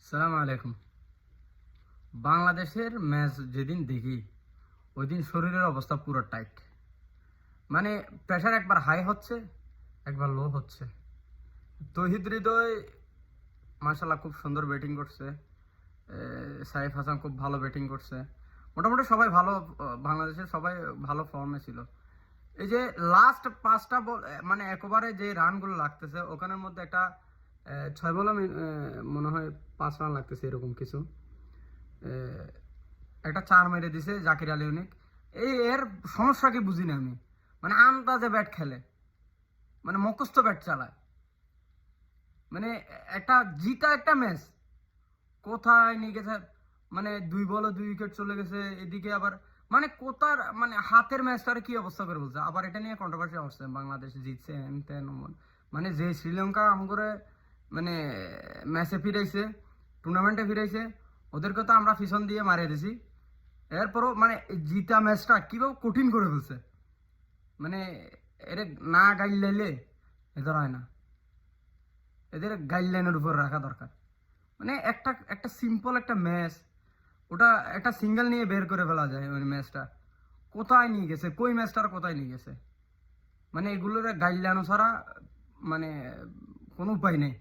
সালাম আলাইকুম। বাংলাদেশের ম্যাচ যেদিন দেখি ওই দিন শরীরের অবস্থা পুরো টাইট। মানে প্রেশার একবার হাই হচ্ছে, একবার লো হচ্ছে। তৌহিদ হৃদয় মাশাল্লাহ খুব সুন্দর ব্যাটিং করছে। সাইফ হাসান খুব ভালো ব্যাটিং করছে। মোটামুটি সবাই ভালো, বাংলাদেশের সবাই ভালো ফর্মে ছিল। এই যে লাস্ট 5টা বল, মানে একবারে যে রানগুলো লাগতেছে ওখানের মধ্যে একটা 6 বলে মনে হয় 5 রান লাগতেছে এরকম কিছু। আহ, একটা 4 মেরে দিছে জাকির আলী অনেক। এর সমস্যা কি বুঝি না আমি। মানে আন্দাজে ব্যাট খেলে, মানে মুখস্থ ব্যাট চালায়। মানে একটা জিতা একটা ম্যাচ কোথায় নিয়ে গেছে। মানে 2 বলে 2 উইকেট চলে গেছে এদিকে আবার। মানে কোথার মানে হাতের ম্যাচটার কি অবস্থা করে বলছে। আবার এটা নিয়ে কন্ট্রোভার্সি আসছে, বাংলাদেশ জিতছে হেন তেন মানে যে শ্রীলঙ্কা আমগরে মানে ম্যাচে ফিরাইছে, টুর্নামেন্টে ফিরাইছে, ওদেরকে তো আমরা পিছন দিয়ে মারিয়ে দিছি। এরপরও মানে জিতা ম্যাচটা কিভাবে কঠিন করে ফেলছে। মানে এর না গাইলাইলে এদের হয় না, এদের গাইডলাইনের উপর রাখা দরকার। মানে একটা একটা সিম্পল একটা ম্যাচ, ওটা একটা সিঙ্গেল নিয়ে বের করে ফেলা যায়। ওই ম্যাচটা কোথায় নিয়ে গেছে, কই ম্যাচটার কোথায় নিয়ে গেছে, মানে এগুলোর গাইডলাইন ছাড়া মানে কোনো উপায় নেই।